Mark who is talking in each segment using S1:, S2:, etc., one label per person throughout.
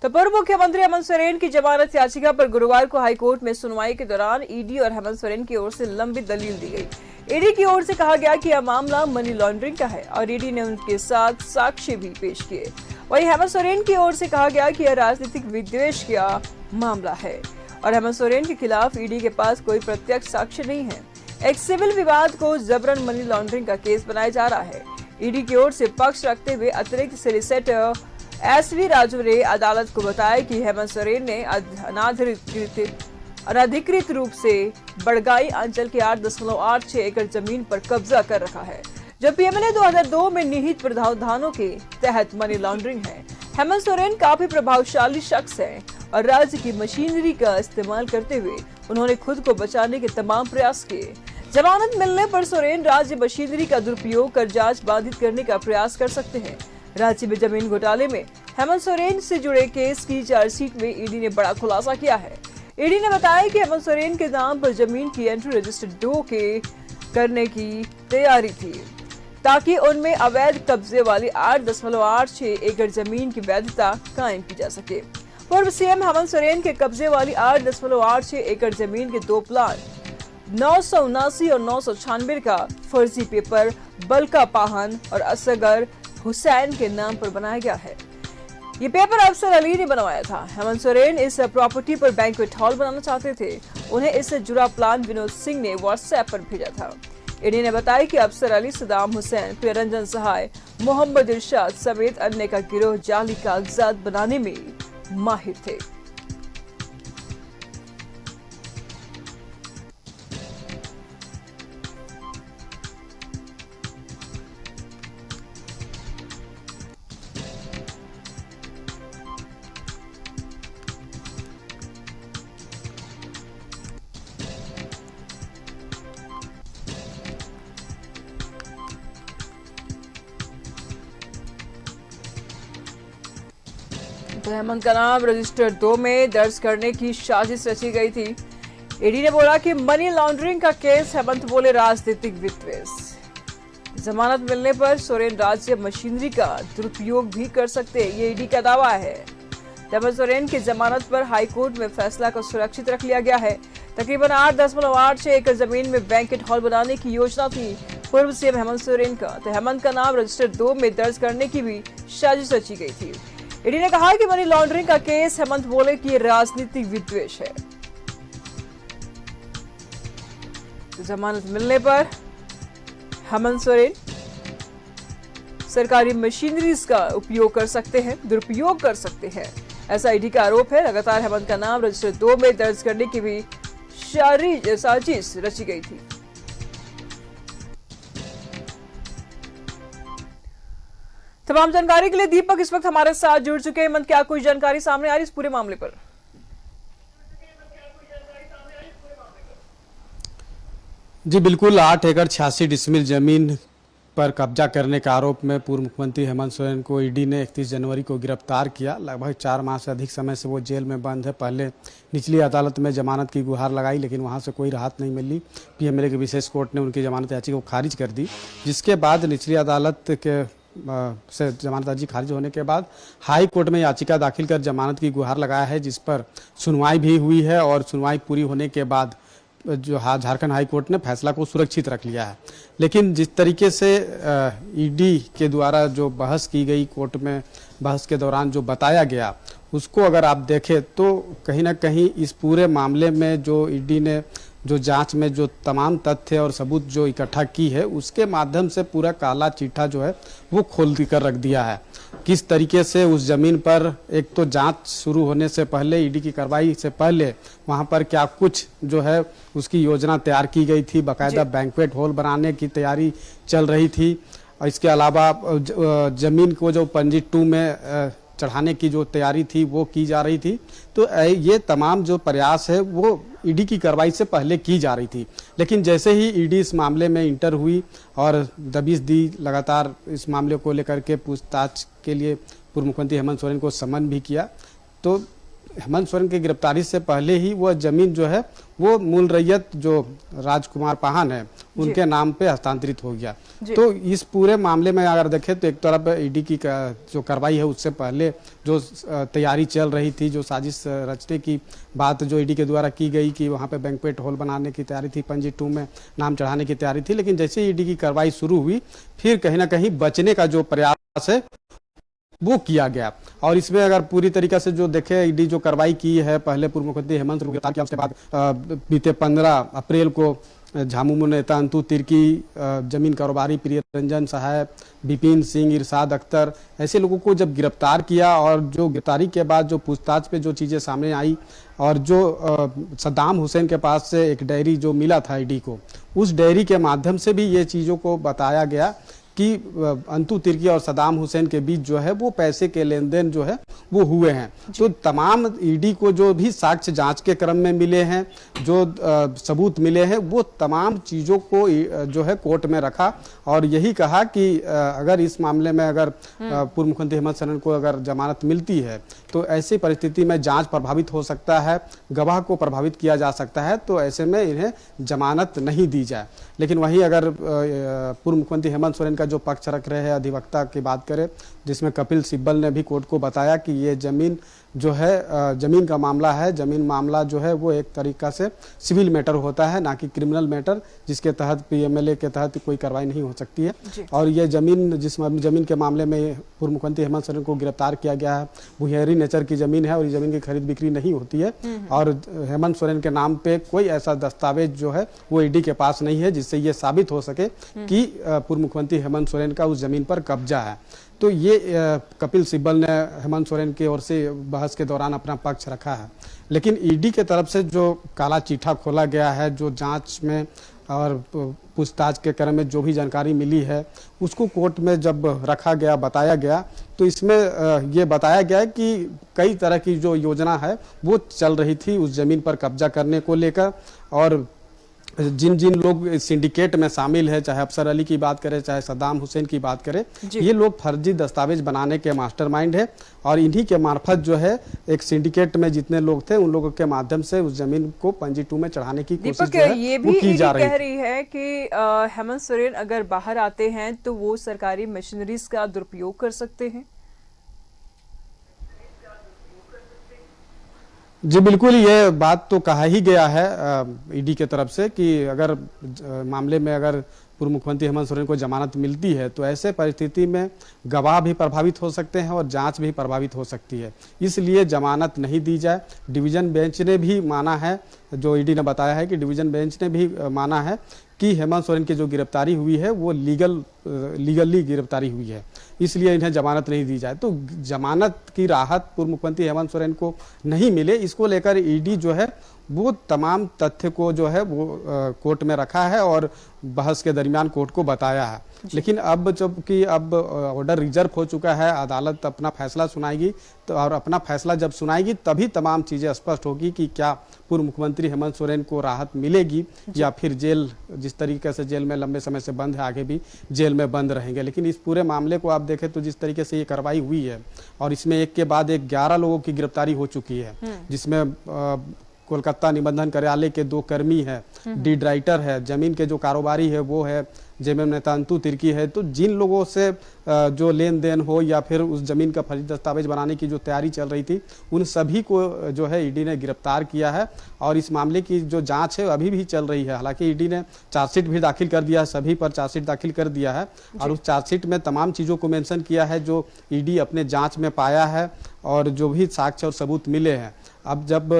S1: तो पूर्व मुख्यमंत्री हेमंत सोरेन की जमानत याचिका पर गुरुवार को हाईकोर्ट में सुनवाई के दौरान ईडी और हेमंत सोरेन की ओर से लंबी दलील दी गई। ईडी की ओर से कहा गया कि यह मामला मनी लॉन्ड्रिंग का है और ईडी ने उनके साथ साक्ष्य भी पेश किए। वहीं हेमंत सोरेन की ओर से कहा गया कि यह राजनीतिक विद्वेष का मामला है और हेमंत सोरेन के खिलाफ ईडी के पास कोई प्रत्यक्ष साक्ष्य नहीं है। एक सिविल विवाद को जबरन मनी लॉन्ड्रिंग का केस बनाया जा रहा है। ईडी की ओर से पक्ष रखते हुए अतिरिक्त सॉलिसिटर एसवी राजू ने अदालत को बताया कि हेमंत सोरेन ने अनधिकृत रूप से बड़गाई अंचल के 8.86 एकड़ जमीन पर कब्जा कर रखा है, जो पीएमएलए 2002 में निहित प्रावधानों के तहत मनी लॉन्ड्रिंग है। हेमंत सोरेन काफी प्रभावशाली शख्स है और राज्य की मशीनरी का इस्तेमाल करते हुए उन्होंने खुद को बचाने के तमाम प्रयास किए। जमानत मिलने पर सोरेन राज्य मशीनरी का दुरुपयोग कर जांच बाधित करने का प्रयास कर सकते हैं। राज्य में जमीन घोटाले में हेमंत सोरेन से जुड़े केस की चार्जशीट में ईडी ने बड़ा खुलासा किया है। ईडी ने बताया कि हेमंत सोरेन के नाम पर जमीन की एंट्री रजिस्टर 2 के करने की तैयारी थी, ताकि उनमें अवैध कब्जे वाली 8.86 एकड़ जमीन की वैधता कायम की जा सके। पूर्व सीएम हेमंत सोरेन के कब्जे वाली 8.86 एकड़ जमीन के 2 प्लान 979 और 996 का फर्जी पेपर बलका पाहन और असगर हुसैन के नाम पर बनाया गया है। ये पेपर अफसर अली ने बनवाया था। हेमंत सोरेन इस प्रॉपर्टी पर बैंक्वेट हॉल बनाना चाहते थे। उन्हें इससे जुड़ा प्लान विनोद सिंह ने व्हाट्सएप पर भेजा था। ईडी ने बताया कि अफसर अली, सदाम हुसैन, प्रियरंजन सहाय, मोहम्मद इरशाद समेत अन्य का गिरोह जाली कागजात बनाने में माहिर थे। तो हेमंत का नाम रजिस्टर 2 में दर्ज करने की साजिश रची गई थी। ईडी ने बोला कि मनी लॉन्ड्रिंग का केस, हेमंत बोले राजनीतिक विद्वेष। जमानत मिलने पर सोरेन राज्य मशीनरी का दुरुपयोग भी कर सकते हैं, ये ईडी का दावा है। हेमंत सोरेन की जमानत पर हाईकोर्ट में फैसला को सुरक्षित रख लिया गया है। तकरीबन 8.86 एकड़ जमीन में बैंक्वेट हॉल बनाने की योजना थी पूर्व सीएम हेमंत सोरेन का। तो हेमंत का नाम रजिस्टर 2 में दर्ज करने की भी साजिश रची गई थी। ईडी ने कहा कि मनी लॉन्ड्रिंग का केस, हेमंत बोले कि राजनीतिक विद्वेष है। जमानत मिलने पर हेमंत सोरेन सरकारी मशीनरीज का उपयोग कर सकते हैं, दुरुपयोग कर सकते हैं, ऐसा ईडी का आरोप है। लगातार हेमंत का नाम रजिस्टर 2 में दर्ज करने की भी साजिश रची गई थी। तमाम जानकारी के लिए दीपक इस वक्त हमारे साथ जुड़ चुके हैं। हेमंत, क्या कोई जानकारी सामने आ रही है इस पूरे मामले पर?
S2: जी बिल्कुल, 8 एकड़ 86 डिसमिल जमीन पर कब्जा करने के आरोप में पूर्व मुख्यमंत्री हेमंत सोरेन को ईडी ने 31 जनवरी को गिरफ्तार किया। लगभग 4 माह से अधिक समय से वो जेल में बंद है। पहले निचली अदालत में जमानत की गुहार लगाई, लेकिन वहां से कोई राहत नहीं मिली। पीएमएलए की विशेष कोर्ट ने उनकी जमानत याचिका को खारिज कर दी, जिसके बाद निचली अदालत के से जमानत अर्जी खारिज होने के बाद हाई कोर्ट में याचिका दाखिल कर जमानत की गुहार लगाया है, जिस पर सुनवाई भी हुई है और सुनवाई पूरी होने के बाद जो झारखंड हाई कोर्ट ने फैसला को सुरक्षित रख लिया है। लेकिन जिस तरीके से ईडी के द्वारा जो बहस की गई कोर्ट में, बहस के दौरान जो बताया गया, उसको अगर आप देखें तो कहीं ना कहीं इस पूरे मामले में जो ईडी ने जो जांच में जो तमाम तथ्य और सबूत जो इकट्ठा की है, उसके माध्यम से पूरा काला चिट्ठा जो है वो खोल कर रख दिया है। किस तरीके से उस जमीन पर एक तो जांच शुरू होने से पहले, ईडी की कार्रवाई से पहले वहां पर क्या कुछ जो है उसकी योजना तैयार की गई थी, बाकायदा बैंक्वेट हॉल बनाने की तैयारी चल रही थी। और इसके अलावा जमीन को जो पंजी 2 में चढ़ाने की जो तैयारी थी वो की जा रही थी। तो ये तमाम जो प्रयास है वो ईडी की कार्रवाई से पहले की जा रही थी। लेकिन जैसे ही ईडी इस मामले में इंटर हुई और दबिश दी, लगातार इस मामले को लेकर के पूछताछ के लिए पूर्व मुख्यमंत्री हेमंत सोरेन को समन भी किया, तो हेमंत सोरेन की गिरफ्तारी से पहले ही वह जमीन जो है वो मूल रैयत जो राजकुमार पाहन है उनके नाम पे हस्तांतरित हो गया। तो इस पूरे मामले में अगर देखें तो एक तरफ ईडी की जो कार्रवाई है उससे पहले जो तैयारी चल रही थी, जो साजिश रचने की बात जो ईडी के द्वारा की गई कि वहाँ पे बैंक्वेट हॉल बनाने की तैयारी थी, पंजी 2 में नाम चढ़ाने की तैयारी थी, लेकिन जैसे ईडी की कार्रवाई शुरू हुई फिर कहीं ना कहीं बचने का जो प्रयास है वो किया गया। और इसमें अगर पूरी तरीके से जो देखे ईडी जो कार्रवाई की है, पहले पूर्व मुख्यमंत्री हेमंत सोरेन को गिरफ्तार किया, उसके बाद बीते 15 अप्रैल को झामुमो नेता अंतु तिर्की, जमीन कारोबारी प्रिय रंजन सहाय, विपिन सिंह, इरशाद अख्तर, ऐसे लोगों को जब गिरफ्तार किया और जो गिरफ्तारी के बाद जो पूछताछ पे जो चीज़ें सामने आई और जो सद्दाम हुसैन के पास से एक डायरी जो मिला था ईडी को, उस डायरी के माध्यम से भी ये चीज़ों को बताया गया कि अंतु तिर्की और सद्दाम हुसैन के बीच जो है वो पैसे के लेन देन जो है वो हुए हैं। तो तमाम ईडी को जो भी साक्ष्य जांच के क्रम में मिले हैं, जो सबूत मिले हैं, वो तमाम चीज़ों को जो है कोर्ट में रखा और यही कहा कि अगर इस मामले में अगर पूर्व मुख्यमंत्री हेमंत सोरेन को अगर जमानत मिलती है तो ऐसी परिस्थिति में जांच प्रभावित हो सकता है, गवाह को प्रभावित किया जा सकता है, तो ऐसे में इन्हें जमानत नहीं दी जाए। लेकिन वहीं अगर पूर्व मुख्यमंत्री हेमंत सोरेन का जो पक्ष रख रहे हैं अधिवक्ता की बात करें, जिसमें कपिल सिब्बल ने भी कोर्ट को बताया कि ये जमीन जो है जमीन का मामला है, जमीन मामला जो है वो एक तरीका से सिविल मैटर होता है, ना कि क्रिमिनल मैटर, जिसके तहत पीएमएलए के तहत कोई कार्रवाई नहीं हो सकती है। और ये जमीन जिस जमीन के मामले में पूर्व मुख्यमंत्री हेमंत सोरेन को गिरफ्तार किया गया है, भुइयारी नेचर की जमीन है और ये जमीन की खरीद बिक्री नहीं होती है और हेमंत सोरेन के नाम पे कोई ऐसा दस्तावेज जो है वो ईडी के पास नहीं है जिससे ये साबित हो सके कि पूर्व मुख्यमंत्री हेमंत सोरेन का उस जमीन पर कब्जा है। तो ये कपिल सिब्बल ने हेमंत सोरेन की ओर से बहस के दौरान अपना पक्ष रखा है। लेकिन ईडी के तरफ से जो काला चिट्ठा खोला गया है, जो जांच में और पूछताछ के क्रम में जो भी जानकारी मिली है उसको कोर्ट में जब रखा गया, बताया गया, तो इसमें ये बताया गया कि कई तरह की जो योजना है वो चल रही थी उस जमीन पर कब्जा करने को लेकर। और जिन जिन लोग सिंडिकेट में शामिल है, चाहे अफसर अली की बात करें, चाहे सद्दाम हुसैन की बात करें, ये लोग फर्जी दस्तावेज बनाने के मास्टरमाइंड है और इन्हीं के मार्फत जो है एक सिंडिकेट में जितने लोग थे उन लोगों के माध्यम से उस जमीन को पंजी 2 में चढ़ाने की कोशिश जो है
S1: ये भी
S2: वो की जा
S1: कह रही है कि हेमंत सोरेन अगर बाहर आते हैं तो वो सरकारी मशीनरीज का दुरुपयोग कर सकते हैं।
S2: जी बिल्कुल, ये बात तो कहा ही गया है ईडी के तरफ से कि अगर मामले में अगर पूर्व मुख्यमंत्री हेमंत सोरेन को जमानत मिलती है तो ऐसे परिस्थिति में गवाह भी प्रभावित हो सकते हैं और जांच भी प्रभावित हो सकती है, इसलिए जमानत नहीं दी जाए। डिवीजन बेंच ने भी माना है, जो ईडी ने बताया है कि डिवीजन बेंच ने भी माना है कि हेमंत सोरेन की जो गिरफ्तारी हुई है वो लीगली गिरफ्तारी हुई है, इसलिए इन्हें जमानत नहीं दी जाए। तो जमानत की राहत पूर्व मुख्यमंत्री हेमंत सोरेन को नहीं मिले, इसको लेकर ईडी जो है वो तमाम तथ्य को जो है वो कोर्ट में रखा है और बहस के दरमियान कोर्ट को बताया है। लेकिन अब जबकि अब ऑर्डर रिजर्व हो चुका है, अदालत अपना फैसला सुनाएगी तो और अपना फैसला जब सुनाएगी तभी तमाम चीज़ें स्पष्ट होगी कि क्या पूर्व मुख्यमंत्री हेमंत सोरेन को राहत मिलेगी या फिर जेल, जिस तरीके से जेल में लंबे समय से बंद है, आगे भी जेल में बंद रहेंगे। लेकिन इस पूरे मामले को आप देखें तो जिस तरीके से ये कार्रवाई हुई है और इसमें एक के बाद एक 11 लोगों की गिरफ्तारी हो चुकी है, जिसमें कोलकाता निबंधन कार्यालय के 2 कर्मी है, डीड राइटर है, जमीन के जो कारोबारी है वो है, जेएमएम नेता अंतु तिर्की है। तो जिन लोगों से जो लेन देन हो या फिर उस जमीन का फर्जी दस्तावेज बनाने की जो तैयारी चल रही थी उन सभी को जो है ईडी ने गिरफ्तार किया है और इस मामले की जो जांच है अभी भी चल रही है। हालांकि ईडी ने चार्जशीट भी दाखिल कर दिया है, सभी पर चार्जशीट दाखिल कर दिया है और उस चार्जशीट में तमाम चीज़ों को मेंशन किया है जो ईडी अपने जाँच में पाया है और जो भी साक्ष्य और सबूत मिले हैं। अब जब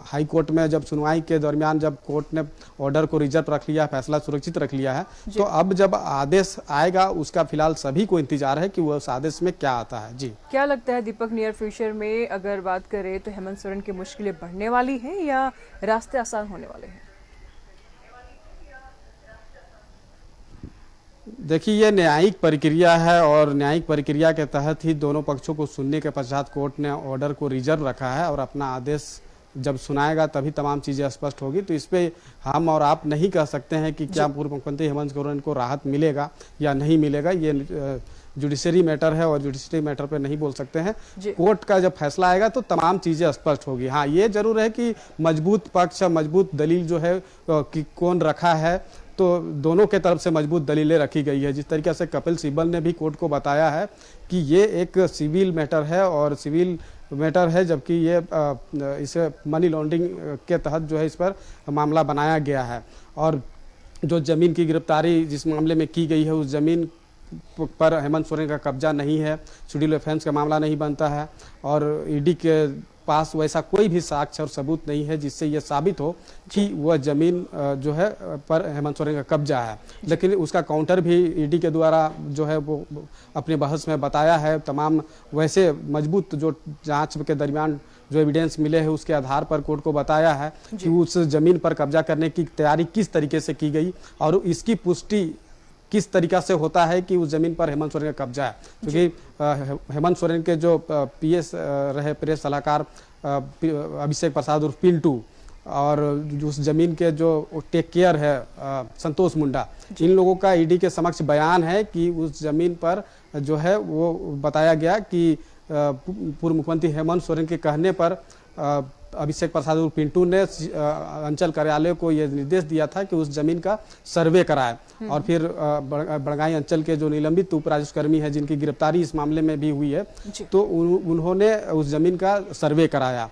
S2: हाई कोर्ट में जब सुनवाई के दरमियान जब कोर्ट ने ऑर्डर को रिजर्व रख लिया, फैसला सुरक्षित रख लिया है, तो अब जब आदेश आएगा उसका फिलहाल सभी को इंतजार है कि वो उस आदेश में क्या आता है। जी,
S1: क्या लगता है दीपक, नियर फ्यूचर में अगर बात करें तो हेमंत सोरेन की मुश्किलें बढ़ने वाली हैं या रास्ते आसान होने वाले हैं?
S2: देखिए, ये न्यायिक प्रक्रिया है और न्यायिक प्रक्रिया के तहत ही दोनों पक्षों को सुनने के पश्चात कोर्ट ने ऑर्डर को रिजर्व रखा है और अपना आदेश जब सुनाएगा तभी तमाम चीज़ें स्पष्ट होगी। तो इस पे हम और आप नहीं कह सकते हैं कि क्या पूर्व मुख्यमंत्री हेमंत सोरेन को राहत मिलेगा या नहीं मिलेगा। ये जुडिशरी मैटर है और जुडिशरी मैटर पे नहीं बोल सकते हैं।
S1: जी।
S2: कोर्ट का जब फैसला आएगा तो तमाम चीज़ें स्पष्ट होगी। हाँ, ये जरूर है कि मजबूत पक्ष, मजबूत दलील जो है कि कौन रखा है, तो दोनों के तरफ से मजबूत दलीलें रखी गई है। जिस तरीके से कपिल सिब्बल ने भी कोर्ट को बताया है कि ये एक सिविल मैटर है और सिविल मैटर है, जबकि ये इसे मनी लॉन्ड्रिंग के तहत जो है इस पर मामला बनाया गया है। और जो ज़मीन की गिरफ्तारी जिस मामले में की गई है, उस ज़मीन पर हेमंत सोरेन का कब्जा नहीं है, शेड्यूल ऑफेंस का मामला नहीं बनता है और ईडी के पास वैसा कोई भी साक्ष्य और सबूत नहीं है जिससे यह साबित हो कि वह जमीन जो है पर हेमंत सोरेन का कब्जा है। लेकिन उसका काउंटर भी ईडी के द्वारा जो है वो अपने बहस में बताया है। तमाम वैसे मजबूत जो जांच के दरमियान जो एविडेंस मिले हैं उसके आधार पर कोर्ट को बताया है कि उस जमीन पर कब्जा करने की तैयारी किस तरीके से की गई और इसकी पुष्टि किस तरीका से होता है कि उस जमीन पर हेमंत सोरेन का कब्जा है। क्योंकि हेमंत सोरेन के जो पीएस रहे प्रेस सलाहकार अभिषेक प्रसाद उर्फ पिंटू और उस जमीन के जो टेक केयर है संतोष मुंडा, इन लोगों का ईडी के समक्ष बयान है कि उस जमीन पर जो है वो बताया गया कि पूर्व मुख्यमंत्री हेमंत सोरेन के कहने पर अभिषेक प्रसाद उर्फ पिंटू ने अंचल कार्यालय को यह निर्देश दिया था कि उस जमीन का सर्वे कराए और फिर बड़गाई अंचल के जो निलंबित उप राजस्वकर्मी है जिनकी गिरफ्तारी इस मामले में भी हुई है, तो उन्होंने उस जमीन का सर्वे कराया।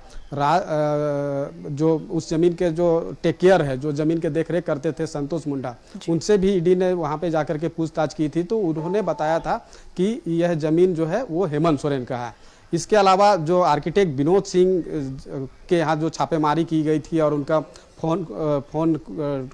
S2: जो उस जमीन के जो टेक केयर है, जो जमीन के देखरेख करते थे संतोष मुंडा, उनसे भी ईडी ने वहां पे जाकर के पूछताछ की थी, तो उन्होंने बताया था कि यह जमीन जो है वो हेमंत सोरेन का है। इसके अलावा जो आर्किटेक्ट विनोद सिंह के यहाँ जो छापेमारी की गई थी और उनका फोन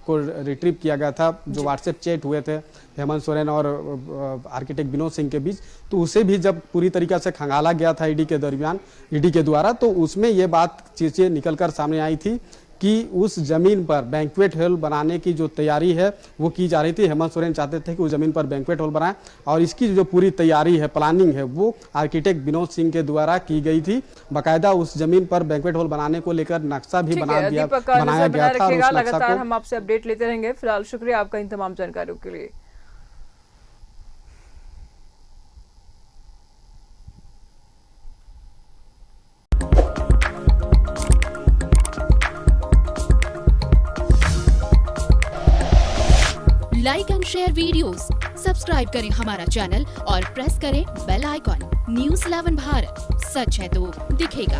S2: को रिट्रीव किया गया था, जो व्हाट्सएप चैट हुए थे हेमंत सोरेन और आर्किटेक्ट विनोद सिंह के बीच, तो उसे भी जब पूरी तरीके से खंगाला गया था ईडी के द्वारा, तो उसमें ये बात चीजें निकलकर सामने आई थी कि उस जमीन पर बैंक्वेट हॉल बनाने की जो तैयारी है वो की जा रही थी। हेमंत सोरेन चाहते थे कि उस जमीन पर बैंक्वेट हॉल बनाएं और इसकी जो पूरी तैयारी है, प्लानिंग है, वो आर्किटेक्ट विनोद सिंह के द्वारा की गई थी। बाकायदा उस जमीन पर बैंक्वेट हॉल बनाने को लेकर नक्शा भी बनाया गया था।
S1: लगातार हम आपसे अपडेट लेते रहेंगे। फिलहाल शुक्रिया आपका इन तमाम जानकारियों के लिए।
S3: Like and share videos, subscribe करें हमारा चैनल और प्रेस करें बेल आइकॉन। न्यूज़ 11 भारत, सच है तो दिखेगा।